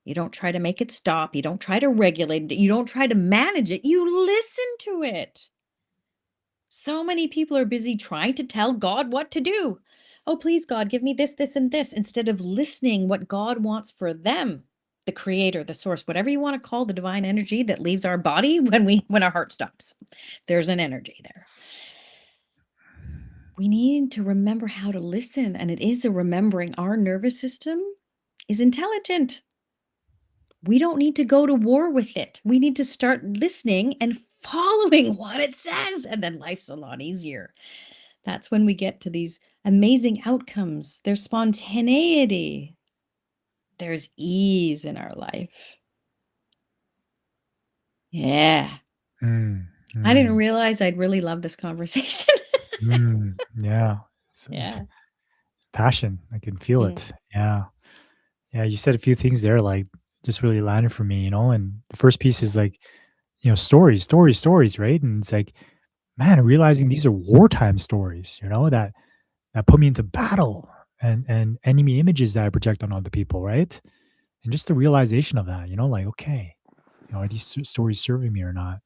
You don't try to make it stop. You don't try to regulate it. You don't try to manage it. You listen to it. So many people are busy trying to tell God what to do. Oh, please, God, give me this, this, and this, instead of listening what God wants for them, the creator, the source, whatever you want to call the divine energy that leaves our body when our heart stops. There's an energy there. We need to remember how to listen, and it is a remembering. Our nervous system is intelligent. We don't need to go to war with it. We need to start listening and following what it says, and then life's a lot easier. That's when we get to these amazing outcomes. There's spontaneity. There's ease in our life. Yeah. Mm. I didn't Mm. realize I'd really love this conversation. Mm. Yeah. It's Yeah. passion. I can feel Yeah. it. Yeah. Yeah. You said a few things there, like just really landed for me, And the first piece is like, stories, stories, stories, right? And it's like, man, realizing these are wartime stories, that put me into battle and enemy images that I project on other people, right? And just the realization of that, like, okay, are these stories serving me or not?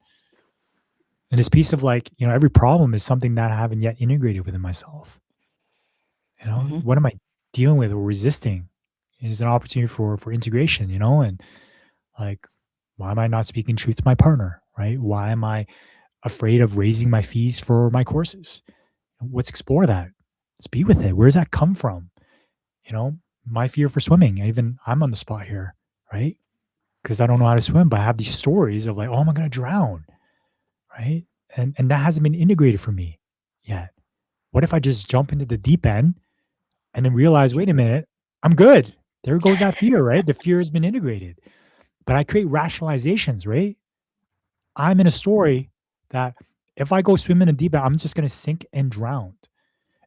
And this piece of like, every problem is something that I haven't yet integrated within myself. Mhm. What am I dealing with or resisting is an opportunity for integration, and like, why am I not speaking truth to my partner, right? Why am I afraid of raising my fees for my courses? Let's explore that. Let's be with it. Where does that come from? You know, my fear for swimming, I'm on the spot here, right? Because I don't know how to swim, but I have these stories of like, oh, am I going to drown? Right. And that hasn't been integrated for me yet. What if I just jump into the deep end and then realize, wait a minute, I'm good. There goes that fear, right? The fear has been integrated. But I create rationalizations, right? I'm in a story that if I go swim in a deep end, I'm just going to sink and drown.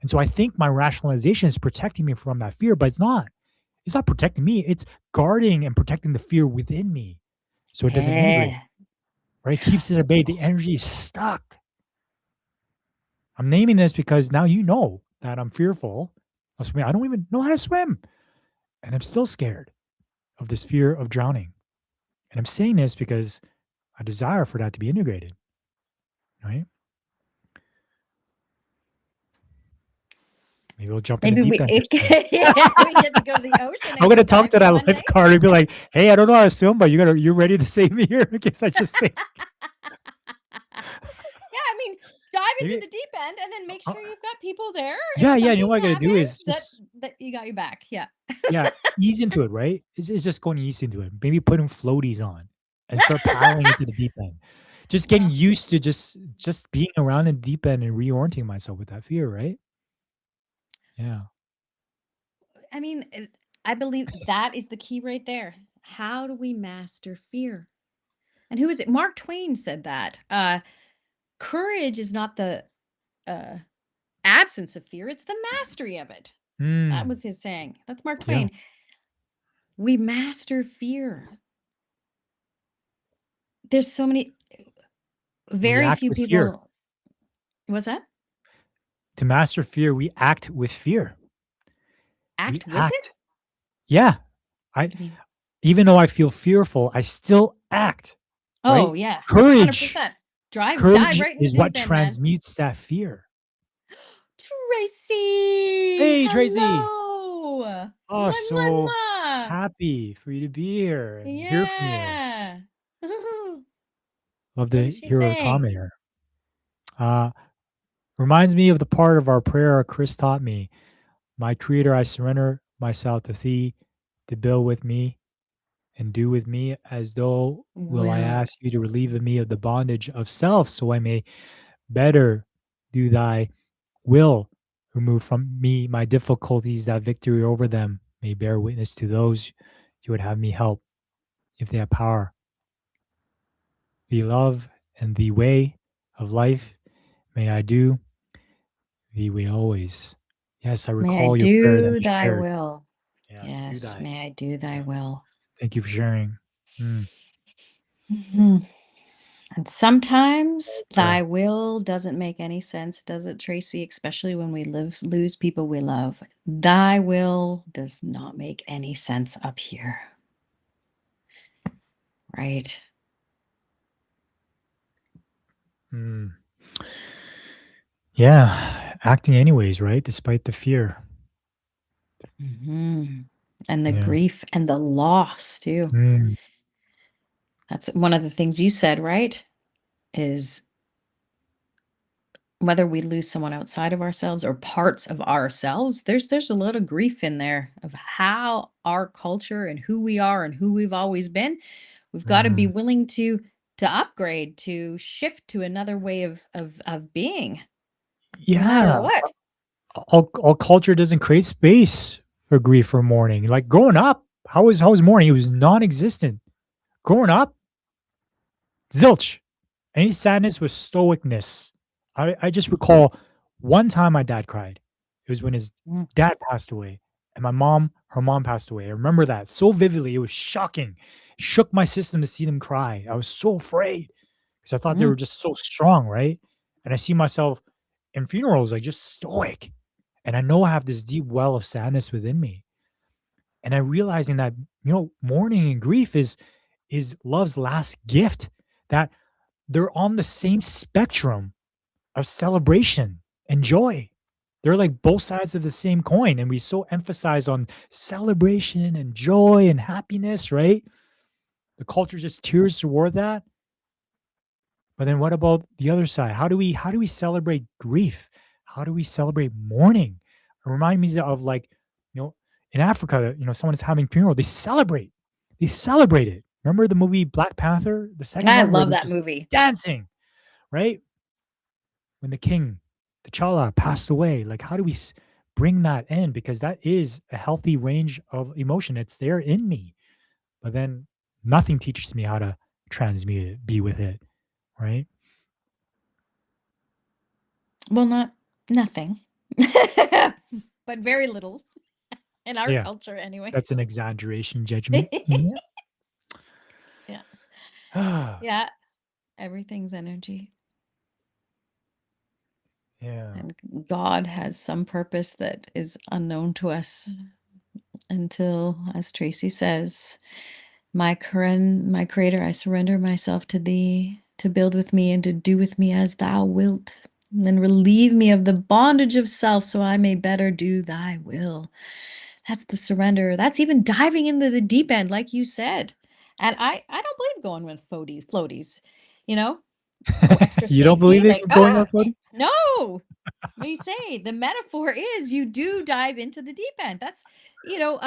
And so I think my rationalization is protecting me from that fear, but it's not. It's not protecting me. It's guarding and protecting the fear within me so it doesn't integrate, Yeah. right? It keeps it at bay. The energy is stuck. I'm naming this because now you know that I'm fearful of swimming. I don't even know how to swim. And I'm still scared of this fear of drowning. And I'm saying this because I desire for that to be integrated, right? Maybe we'll jump in the Maybe deep we end here soon. yeah, we get to go to the ocean I'm and gonna come talk to diving that one day. lifeguard and be like, "Hey, I don't know how to swim, but you're ready to save me here in case I just sink." Yeah, I mean, dive into Maybe, the deep end and then make uh, sure you've got people there if yeah, yeah. You know something what I gotta do is happens that just you got your back. Yeah. yeah, ease into it, right? It's just going to ease into it. Maybe putting floaties on and start paddling into the deep end. Just getting Yeah. used to just being around in the deep end and reorienting myself with that fear, right? Yeah. I mean, I believe that is the key right there. How do we master fear? And who is it? Mark Twain said that. Courage is not the uh, absence of fear, it's the mastery of it. That Mm, was his saying. That's Mark yeah. Twain. We master fear. There's so many, We very act few with fear. people. What's that? To master fear, we act with fear. We Act with it? act. Yeah. I I mean, even though I feel fearful, I still act, oh right? yeah, Courage. 100%. Dive Courage right in the is what deep end, man. transmutes that fear. Tracy, Hey, Tracy. hello. Mwah, Oh, mwah, so mwah. happy for you to be here and hear from you. Yeah. Love What to is she hear a saying? comment here. Uh, Reminds me of the part of our prayer Chris taught me. My Creator, I surrender myself to Thee, to build with me and do with me as though will I Will. ask you to relieve me of the bondage of self, so I may better do Thy will. Remove from me my difficulties, that victory over them may bear witness to those you would have me help, if they have power. The love and the way of life may I do the way always. Yes, I May I recall your prayer that do you thy shared. will. Yeah, do Yes, thy. may I do thy Yeah. will. Thank you for sharing. Mm, Mhm. And sometimes great thy prayer. will doesn't make any sense, does it, Tracy? Especially when we lose people we love. Thy will does not make any sense up here. Right. Mm. Yeah, acting anyways, right? Despite the fear. Mhm. And the Yeah. grief and the loss too. Mm, That's one of the things you said, right? Is whether we lose someone outside of ourselves or parts of ourselves, there's a lot of grief in there of how our culture and who we are and who we've always been. We've got to be mm. willing to upgrade, to shift to another way of being, no matter Yeah. what. All culture doesn't create space for grief or mourning. Like growing up, how was mourning? It was non-existent. Growing up, zilch. Any sadness was stoicness. I just recall one time my dad cried. It was when his Mm, dad passed away and her mom passed away. I remember that so vividly. It was shocking. It shook my system to see them cry. I was so afraid because I thought they mm, were just so strong, right? And I see myself in funerals like just stoic. And I know I have this deep well of sadness within me. And I realizing that, mourning and grief is love's last gift, that they're on the same spectrum of celebration and joy. They're like both sides of the same coin. And we so emphasize on celebration and joy and happiness, right? The culture just tears toward that. But then what about the other side? How do we celebrate grief? How do we celebrate mourning? It reminds me of like, in Africa, someone is having funeral, they celebrate. They celebrate it. Remember the movie Black Panther, the second I one where love they're that just movie. dancing, right? When the king, T'Challa, passed away, like how do we bring that in? Because that is a healthy range of emotion. It's there in me. But then nothing teaches me how to transmute it, be with it, right? Well, not nothing, but very little in our Yeah. culture, That's an anyways. exaggeration judgment. Yeah. Yeah. Ah, Yeah. Everything's energy. yeah. And God has some purpose that is unknown to us until, as Tracy says, my creator, I surrender myself to thee to build with me and to do with me as thou wilt. And then relieve me of the bondage of self so I may better do thy will. That's the surrender. That's even diving into the deep end, like you said. And I don't believe going with floaties, you know? No extra You don't safety, believe in like, going on floating? no. We say the metaphor is you do dive into the deep end. That's, you know,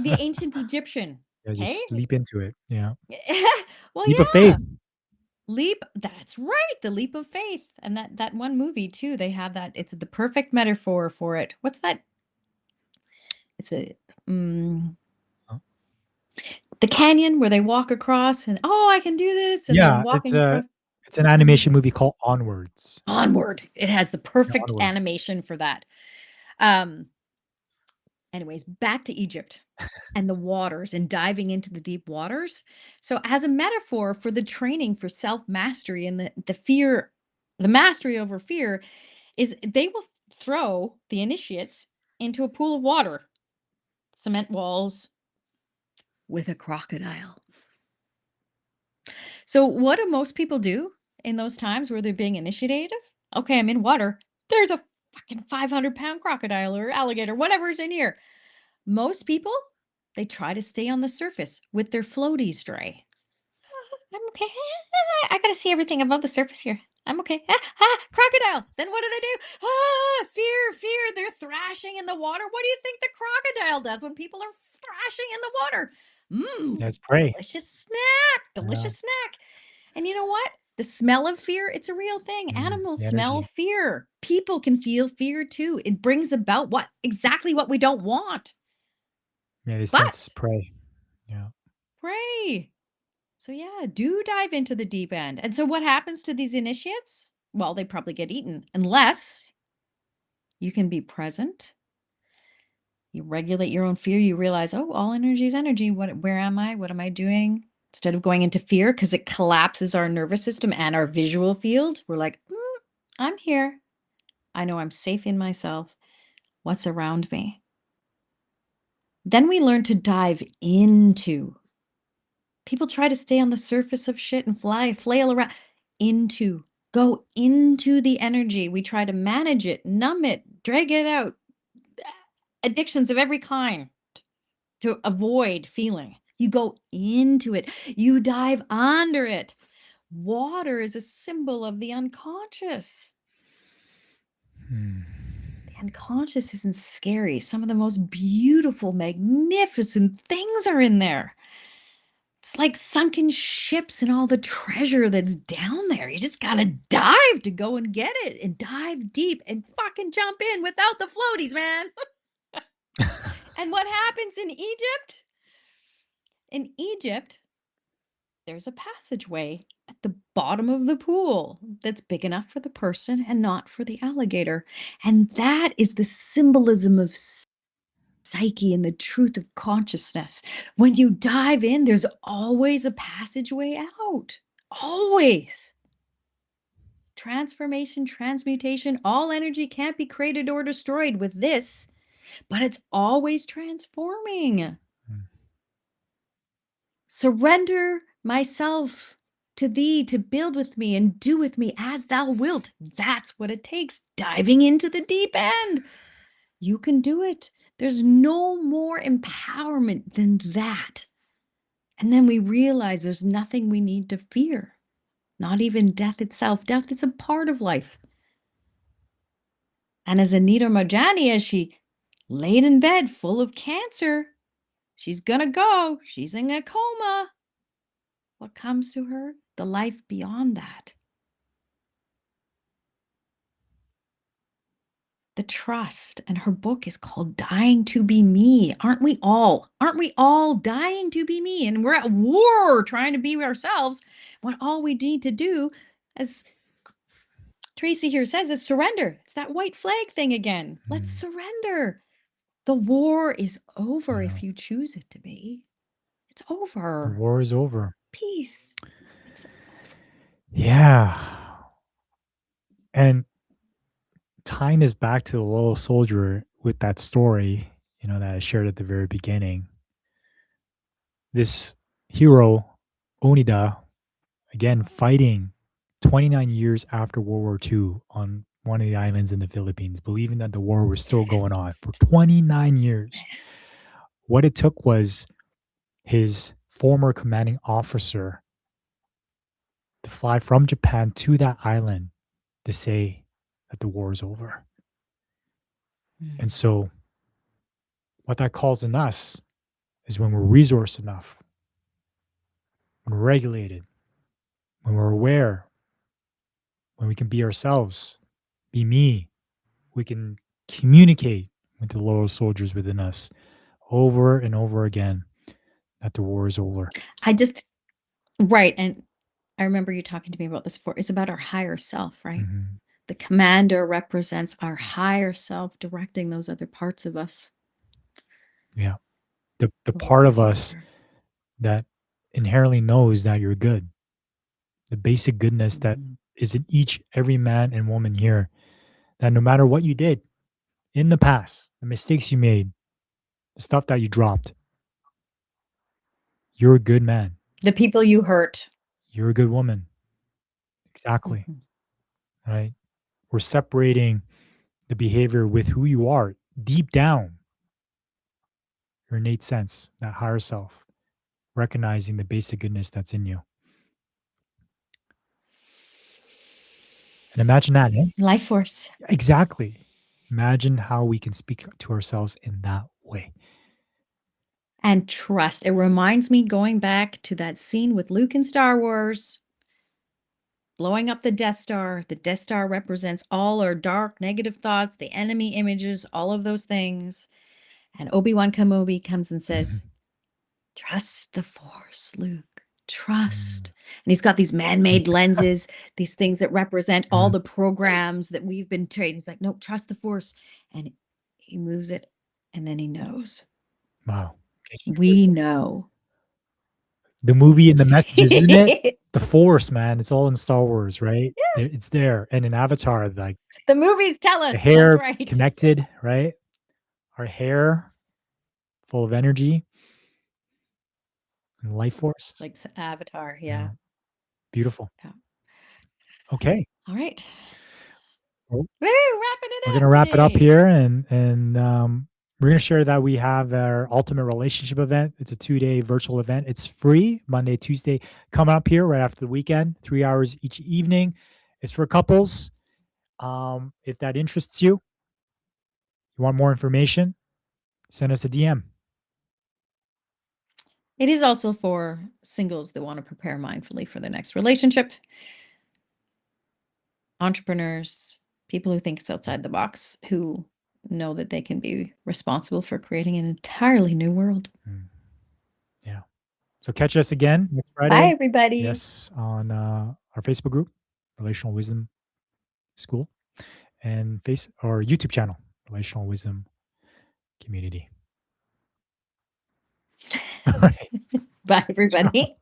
the ancient Egyptian. Yeah, Okay. just leap into it. Yeah. Well, Leap of yeah. faith. Leap. That's right. The leap of faith. And that one movie too, they have that. It's the perfect metaphor for it. What's that? It's a mm, Uh, the canyon where they walk across and oh, I can do this, and they're Yeah, it's walking a across. it's an What's that movie? animation movie called Onwards. Onward. It has the Yeah, perfect Onward. animation for that. Um, Anyways, back to Egypt and the waters and diving into the deep waters. So, as a metaphor for the training for self mastery and the fear, the mastery over fear, is they will throw the initiates into a pool of water, cement walls with a crocodile. So, what do most people do in those times where they're being initiated? Okay, I'm in water. There's a fucking 500-pound crocodile or alligator, whatever's in here. Most people, they try to stay on the surface with their floaties dry. I'm okay. I gotta see everything above the surface here. I'm okay. Crocodile. Then what do? Fear. They're thrashing in the water. What do you think the crocodile does when people are thrashing in the water? Mmm, That's prey. delicious snack. Yeah. Delicious snack. And you know what? The smell of fear, it's a real thing. Animals The smell energy. fear. People can feel fear too. It brings about what exactly what we don't want. Yeah, they sense But prey. Yeah. pray. So yeah, do dive into the deep end. And so what happens to these initiates? Well, they probably get eaten unless you can be present. You regulate your own fear. You realize, oh, all energy is energy. Where am I? What am I doing? Instead of going into fear, because it collapses our nervous system and our visual field, we're like, I'm here. I know I'm safe in myself. What's around me? Then we learn to dive into. People try to stay on the surface of shit and flail around. Go into the energy. We try to manage it, numb it, drag it out. Addictions of every kind to avoid feeling. You go into it, you dive under it. Water is a symbol of the unconscious. Hmm. The unconscious isn't scary. Some of the most beautiful, magnificent things are in there. It's like sunken ships and all the treasure that's down there. You just gotta dive to go and get it and dive deep and fucking jump in without the floaties, man. And what happens in Egypt? In Egypt, there's a passageway at the bottom of the pool that's big enough for the person and not for the alligator. And that is the symbolism of psyche and the truth of consciousness. When you dive in, there's always a passageway out. Always. Transformation, transmutation, all energy can't be created or destroyed with this, but it's always transforming. Hmm. Surrender myself to thee to build with me and do with me as thou wilt. That's what it takes. Diving into the deep end. You can do it. There's no more empowerment than that. And then we realize there's nothing we need to fear, not even death itself. Death is a part of life. And as Anita Mojani, as she laid in bed full of cancer, she's going to go. She's in a coma. What comes to her? The life beyond that. The trust. And her book is called Dying to Be Me. Aren't we all? Aren't we all dying to be me? And we're at war trying to be ourselves when all we need to do, as Tracy here says, is surrender. It's that white flag thing again. Let's surrender. The war is over Yeah. if you choose it to be. It's The over. war is over. Peace. It's over. Yeah. And tying this back to the loyal soldier with that story, that I shared at the very beginning, this hero, Onida, again, fighting 29 years after World War II on one of the islands in the Philippines, believing that the war was still going on for 29 years. What it took was his former commanding officer to fly from Japan to that island to say that the war is over. And so, what that calls in us is when we're resourced enough, when we're regulated, when we're aware, when we can be ourselves, be me, we can communicate with the loyal soldiers within us over and over again that the war is over. Right. And I remember you talking to me about this before. It's about our higher self, right? Mhm. The commander represents our higher self directing those other parts of us. Yeah. The The part war of is us over. that inherently knows that you're good, the basic goodness that Mhm. is in each every man and woman here, that no matter what you did in the past, the mistakes you made, the stuff that you dropped, you're a good man. The people you hurt. You're a good woman. Exactly. Mhm. Right. We're separating the behavior with who you are deep down, your innate sense, that higher self, recognizing the basic goodness that's in you. And imagine that, eh? Life force. Exactly. Imagine how we can speak to ourselves in that way. And trust. It reminds me going back to that scene with Luke in Star Wars, blowing up the Death Star. The Death Star represents all our dark, negative thoughts, the enemy images, all of those things. And Obi-Wan Kenobi comes and says, trust the Force, Luke. Trust. And he's got these man-made lenses, these things that represent all the programs that we've been trained. He's like, no, trust the Force. And he moves it, and then he knows. Wow. We know. The movie and the messages, isn't it? The Force, man. It's all in Star Wars, right? It's there. And in Avatar, like The movies tell us. the hair That's right. connected, right? Our hair full of energy and life force. Like Avatar, yeah. Beautiful. Yeah. Okay. All right. Well, Woo, wrapping it we're up. gonna wrap it up today. here, and we're gonna share that we have our Ultimate Relationship event. It's a 2-day virtual event. It's free, Monday, Tuesday, coming up here right after the weekend, 3 hours each evening. It's for couples. If that interests you, you want more information, send us a DM. It is also for singles that want to prepare mindfully for the next relationship, entrepreneurs, people who think it's outside the box, who know that they can be responsible for creating an entirely new world. Yeah. So catch us again next Friday. Bye, everybody. Yes, on our Facebook group, Relational Wisdom School, and or YouTube channel, Relational Wisdom Community. All right. Bye, everybody.